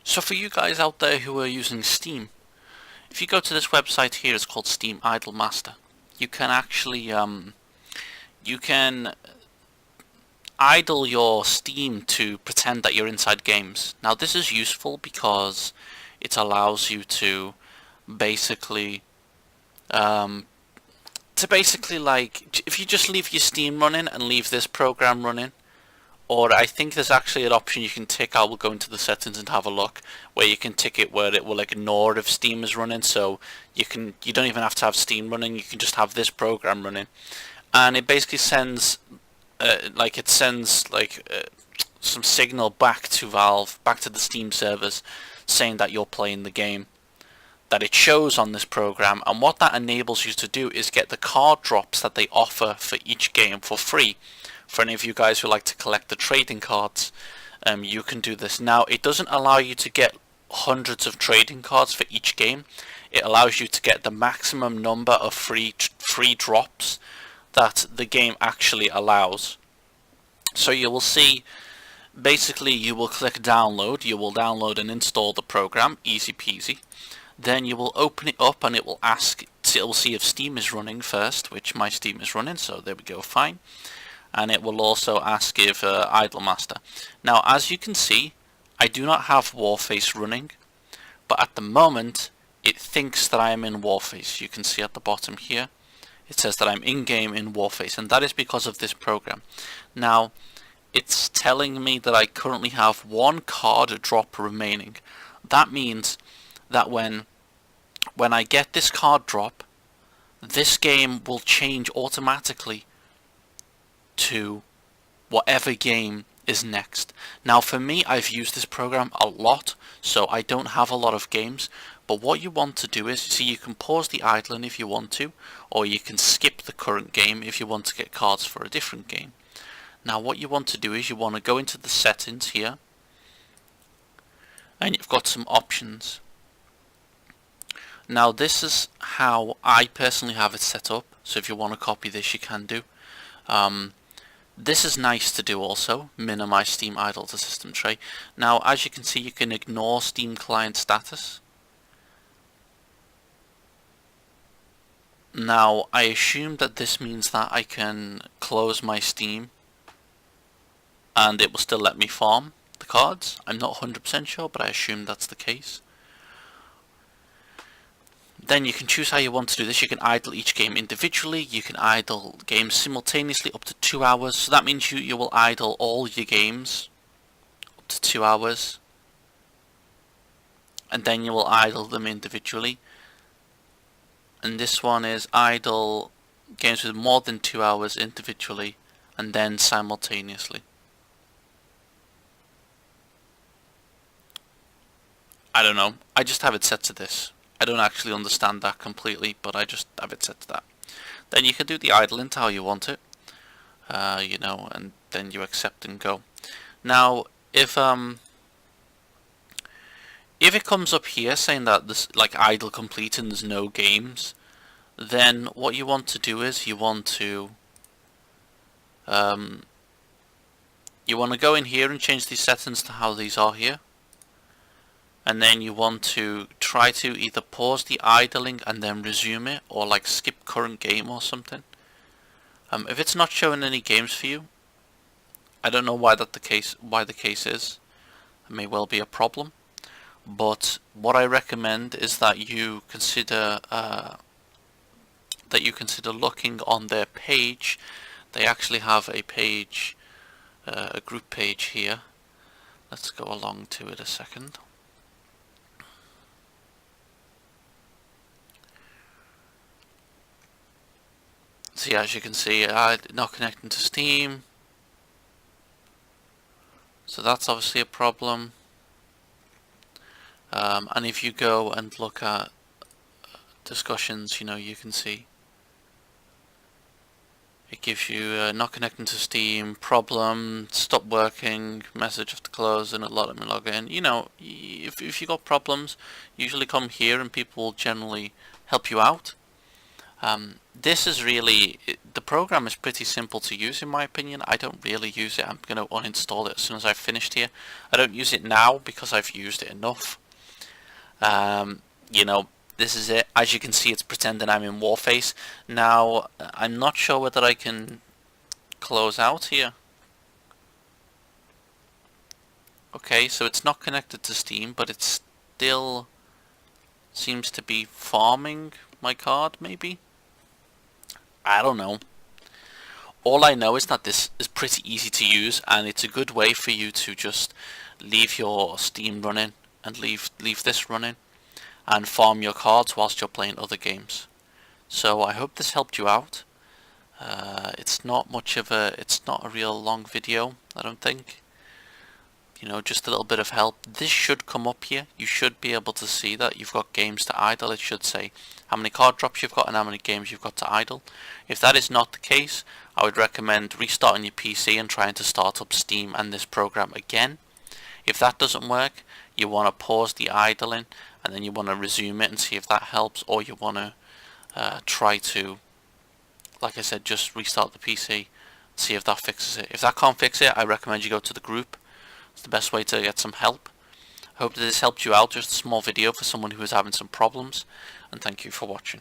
So for you guys out there who are using Steam, if you go to this website here, it's called Steam Idle Master. You can actually you can idle your Steam to pretend that you're inside games. Now this is useful because it allows you to basically like if you just leave your Steam running and leave this program running. Or I think there's actually an option you can tick. I will go into the settings and have a look where you can tick it where it will ignore if Steam is running. So you don't even have to have Steam running. You can just have this program running, and it basically sends some signal back to Valve, back to the Steam servers, saying that you're playing the game that it shows on this program. And what that enables you to do is get the card drops that they offer for each game for free. For any of you guys who like to collect the trading cards, you can do this. Now, it doesn't allow you to get hundreds of trading cards for each game. It allows you to get the maximum number of free drops that the game actually allows. So you will see, basically you will click download, you will download and install the program, easy peasy. Then you will open it up and it will see if Steam is running first, which my Steam is running, so there we go, fine. And it will also ask if Idlemaster. Now, as you can see, I do not have Warface running, but at the moment it thinks that I am in Warface. You can see at the bottom here it says that I'm in-game in Warface, and that is because of this program. Now, it's telling me that I currently have one card drop remaining. That means that when I get this card drop, this game will change automatically to whatever game is next. Now for me, I've used this program a lot, so I don't have a lot of games, but what you want to do is, see, you can pause the idling if you want to, or you can skip the current game if you want to get cards for a different game. Now what you want to do is you want to go into the settings here, and you've got some options. Now this is how I personally have it set up, so if you want to copy this you can do. This is nice to do also, minimize Steam idle to system tray. Now as you can see, you can ignore Steam client status. Now I assume that this means that I can close my Steam and it will still let me farm the cards. I'm not 100% sure, but I assume that's the case. Then you can choose how you want to do this. You can idle each game individually. You can idle games simultaneously up to 2 hours. So that means you will idle all your games up to 2 hours. And then you will idle them individually. And this one is idle games with more than 2 hours individually and then simultaneously. I don't know. I just have it set to this. I don't actually understand that completely, but I just have it set to that. Then you can do the idling to how you want it, you know, and then you accept and go. Now, if it comes up here saying that this like idle complete and there's no games, then what you want to do is you want to go in here and change these settings to how these are here. And then you want to try to either pause the idling and then resume it, or like skip current game or something. If it's not showing any games for you, I don't know why the case is. It may well be a problem. But what I recommend is that you consider looking on their page. They actually have a page, a group page here. Let's go along to it a second. So yeah, as you can see, not connecting to Steam. So that's obviously a problem. And if you go and look at discussions, you know, you can see it gives you not connecting to Steam, problem, stop working, message have to close, and let me log in. You know, if you got problems, usually come here and people will generally help you out. This is really, the program is pretty simple to use in my opinion. I don't really use it. I'm going to uninstall it as soon as I've finished here. I don't use it now because I've used it enough. You know, this is it. As you can see, it's pretending I'm in Warface. Now, I'm not sure whether I can close out here. Okay, so it's not connected to Steam, but it still seems to be farming my card, maybe? I don't know. All I know is that this is pretty easy to use, and it's a good way for you to just leave your Steam running and leave this running and farm your cards whilst you're playing other games. So I hope this helped you out. It's not a real long video, I don't think. You know, just a little bit of help. This should come up here. You should be able to see that you've got games to idle. It should say how many card drops you've got and how many games you've got to idle. If that is not the case, I would recommend restarting your PC and trying to start up Steam and this program again. If that doesn't work, you want to pause the idling and then you want to resume it and see if that helps, or you want to try to, like I said, just restart the PC, see if that fixes it. If that can't fix it, I recommend you go to the group. It's the best way to get some help. I hope that this helped you out. Just a small video for someone who is having some problems, and thank you for watching.